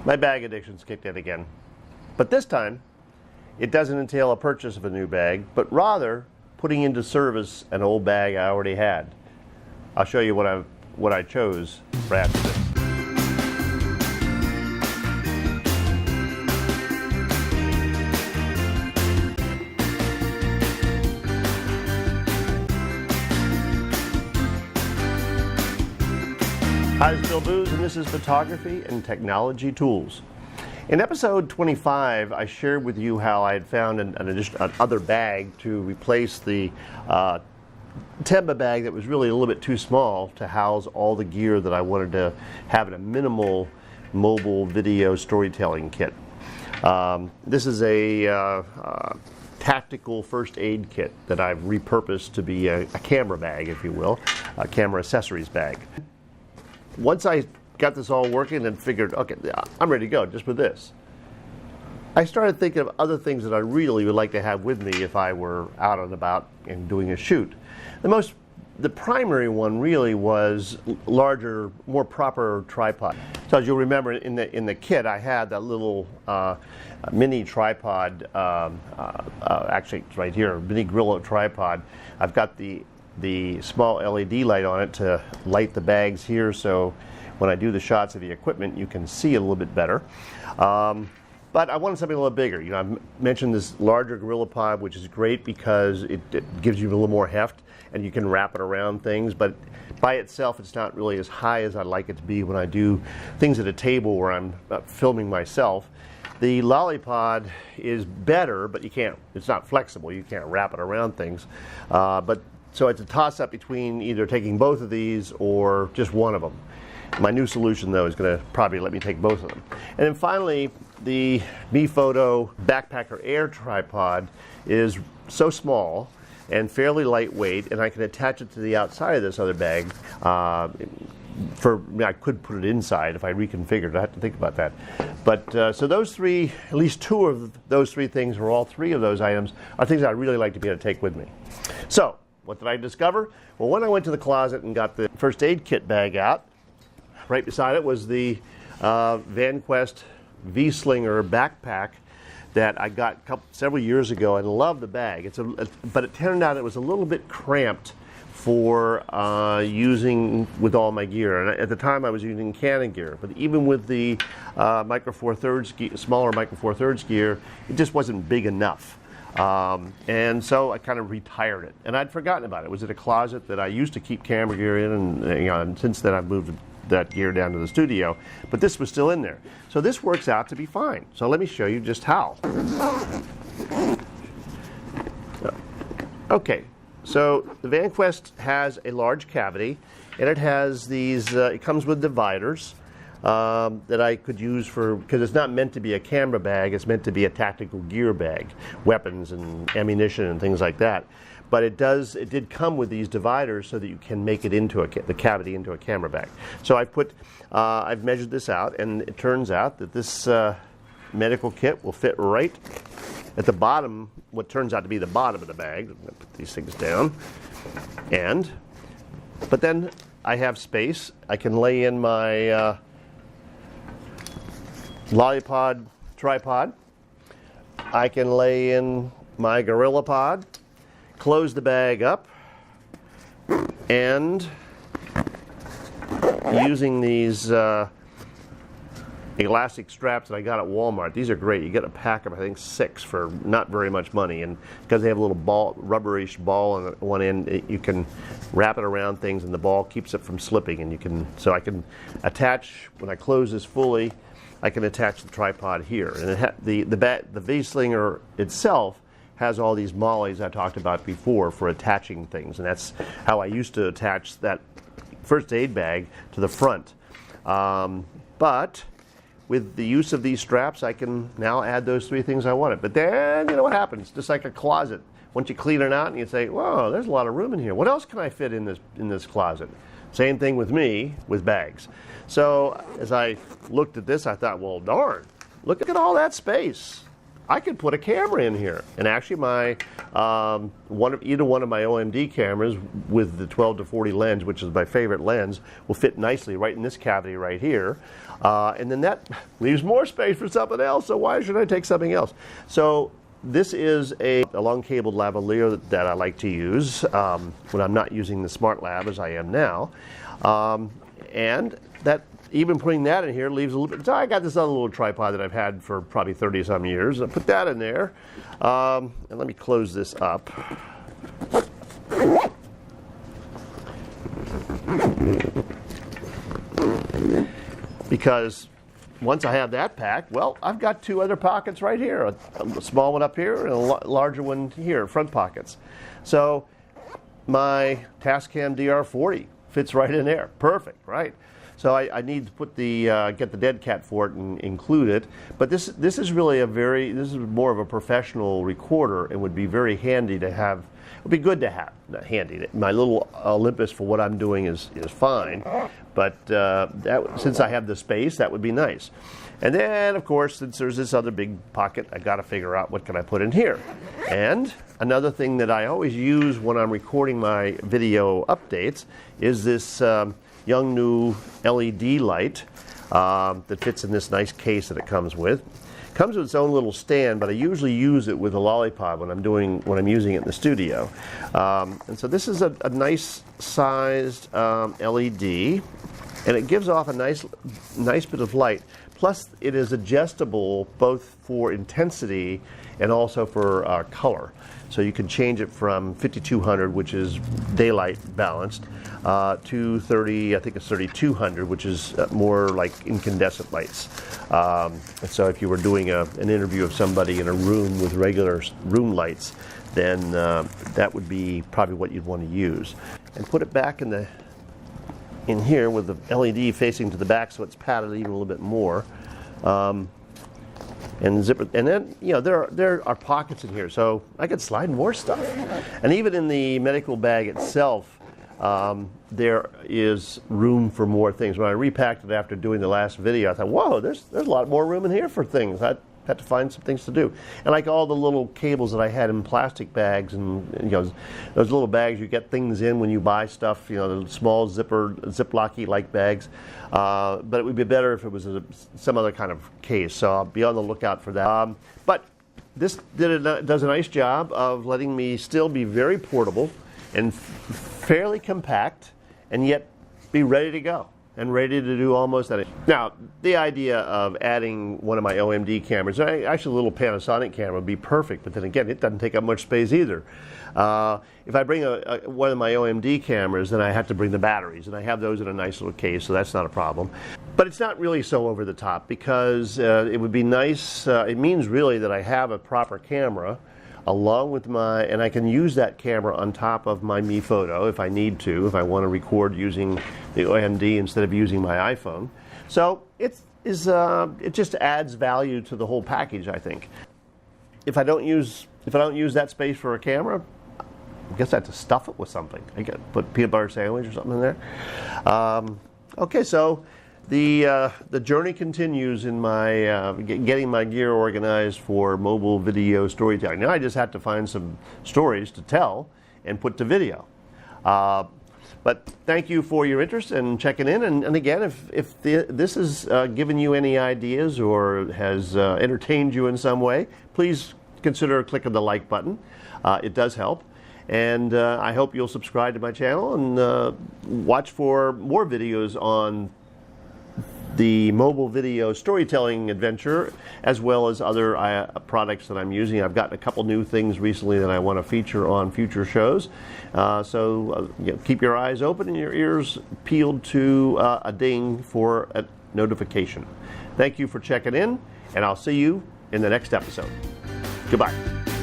My bag addiction's kicked in again. But this time, it doesn't entail a purchase of a new bag, but rather putting into service an old bag I already had. I'll show you what I chose for after this. Hi, this is Bill Booz, and this is Photography and Technology Tools. In episode 25, I shared with you how I had found another bag to replace the Temba bag that was really a little bit too small to house all the gear that I wanted to have in a minimal mobile video storytelling kit. This is a tactical first aid kit that I've repurposed to be a camera bag, if you will, a camera accessories bag. Once I got this all working and figured, okay, I'm ready to go just with this, I started thinking of other things that I really would like to have with me if I were out and about and doing a shoot. The primary one really was larger, more proper tripod. So as you'll remember, in the kit, I had that little mini tripod. Actually, it's right here, mini Gorilla tripod. I've got the small LED light on it to light the bags here, so when I do the shots of the equipment, you can see a little bit better. But I wanted something a little bigger. You know, I mentioned this larger Gorilla Pod, which is great because it gives you a little more heft and you can wrap it around things, but by itself it's not really as high as I'd like it to be when I do things at a table where I'm filming myself. The Lollipod is better, but it's not flexible. You can't wrap it around things. So it's a toss-up between either taking both of these or just one of them. My new solution, though, is going to probably let me take both of them. And then finally, the MePhoto Backpacker Air tripod is so small and fairly lightweight, and I can attach it to the outside of this other bag. I could put it inside if I reconfigured. I have to think about that. But so those three, at least two of those three things, or all three of those items, are things I'd really like to be able to take with me. So, what did I discover? Well, when I went to the closet and got the first aid kit bag out, right beside it was the Vanquest VSlinger backpack that I got several years ago. I love the bag. But it turned out it was a little bit cramped for using with all my gear. And at the time I was using Canon gear, but even with the Micro Four Thirds smaller Micro Four Thirds gear, it just wasn't big enough. And so I kind of retired it, and I'd forgotten about it. It was in a closet that I used to keep camera gear in, and since then I've moved that gear down to the studio, but this was still in there. So this works out to be fine. So let me show you just how. Okay, so the Vanquest has a large cavity, and it has these, it comes with dividers that I could use because it's not meant to be a camera bag, it's meant to be a tactical gear bag, weapons and ammunition and things like that. But it did come with these dividers so that you can make it into the cavity into a camera bag. So I've measured this out, and it turns out that this medical kit will fit right at the bottom, what turns out to be the bottom of the bag. I'm going to put these things down. But then I have space. I can lay in my Lollipod tripod. I can lay in my Gorilla Pod, close the bag up, and using these elastic straps that I got at Walmart. These are great. You get a pack of, I think, 6 for not very much money, and because they have a little rubberish ball on one end, you can wrap it around things and the ball keeps it from slipping, and so I can attach, when I close this fully, I can attach the tripod here. And the V-Slinger itself has all these mollies I talked about before for attaching things, and that's how I used to attach that first aid bag to the front. But with the use of these straps, I can now add those 3 things I wanted. But then, you know what happens? Just like a closet. Once you clean it out and you say, whoa, there's a lot of room in here. What else can I fit in this closet? Same thing with me, with bags. So as I looked at this, I thought, well, darn, look at all that space. I could put a camera in here, and actually my either one of my OMD cameras with the 12 to 40 lens, which is my favorite lens, will fit nicely right in this cavity right here, and then that leaves more space for something else. So why should I take something else? So this is a long cabled lavalier that I like to use when I'm not using the Smart Lab as I am now, and that. Even putting that in here leaves a little bit. So I got this other little tripod that I've had for probably 30-some years. I put that in there, and let me close this up. Because once I have that packed, well, I've got two other pockets right here, a small one up here and a larger one here, front pockets. So my Tascam DR40 fits right in there, perfect, right? So I need to put get the dead cat for it and include it. But this is really this is more of a professional recorder and would be very handy to have. It would be good to have, not handy. My little Olympus for what I'm doing is fine, but since I have the space, that would be nice. And then, of course, since there's this other big pocket, I got to figure out what can I put in here. And another thing that I always use when I'm recording my video updates is this young new LED light that fits in this nice case that it comes with. It comes with its own little stand, but I usually use it with a lollipop when I'm using it in the studio. And so this is a nice sized LED, and it gives off a nice bit of light. Plus, it is adjustable both for intensity and also for color. So you can change it from 5200, which is daylight balanced, to 30, I think it's 3200, which is more like incandescent lights. And so if you were doing an interview of somebody in a room with regular room lights, then that would be probably what you'd want to use. And put it back in here with the LED facing to the back, so it's padded even a little bit more. And zipper, and then there are pockets in here, so I could slide more stuff. And even in the medical bag itself, there is room for more things. When I repacked it after doing the last video, I thought, whoa, there's a lot more room in here for things. I had to find some things to do. And like all the little cables that I had in plastic bags, and those little bags you get things in when you buy stuff, the small Ziploc-y like bags. But it would be better if it was some other kind of case. So I'll be on the lookout for that. But this does a nice job of letting me still be very portable and fairly compact, and yet be ready to go and ready to do almost anything. Now, the idea of adding one of my OMD cameras, actually a little Panasonic camera would be perfect, but then again, it doesn't take up much space either. If I bring one of my OMD cameras, then I have to bring the batteries, and I have those in a nice little case, so that's not a problem. But it's not really so over the top, because it would be nice, it means really that I have a proper camera along with and I can use that camera on top of my Mi Photo if I need to, if I want to record using the OMD instead of using my iPhone. So it just adds value to the whole package, I think. If I don't use that space for a camera, I guess I have to stuff it with something. I got to put peanut butter sandwich or something in there. Okay, so the journey continues in my getting my gear organized for mobile video storytelling. Now I just have to find some stories to tell and put to video. But thank you for your interest and checking in. And again, if this has given you any ideas or has entertained you in some way, please consider clicking the like button. It does help. And I hope you'll subscribe to my channel and watch for more videos on the mobile video storytelling adventure, as well as other products that I'm using. I've gotten a couple new things recently that I want to feature on future shows. So keep your eyes open and your ears peeled to a ding for a notification. Thank you for checking in, and I'll see you in the next episode. Goodbye.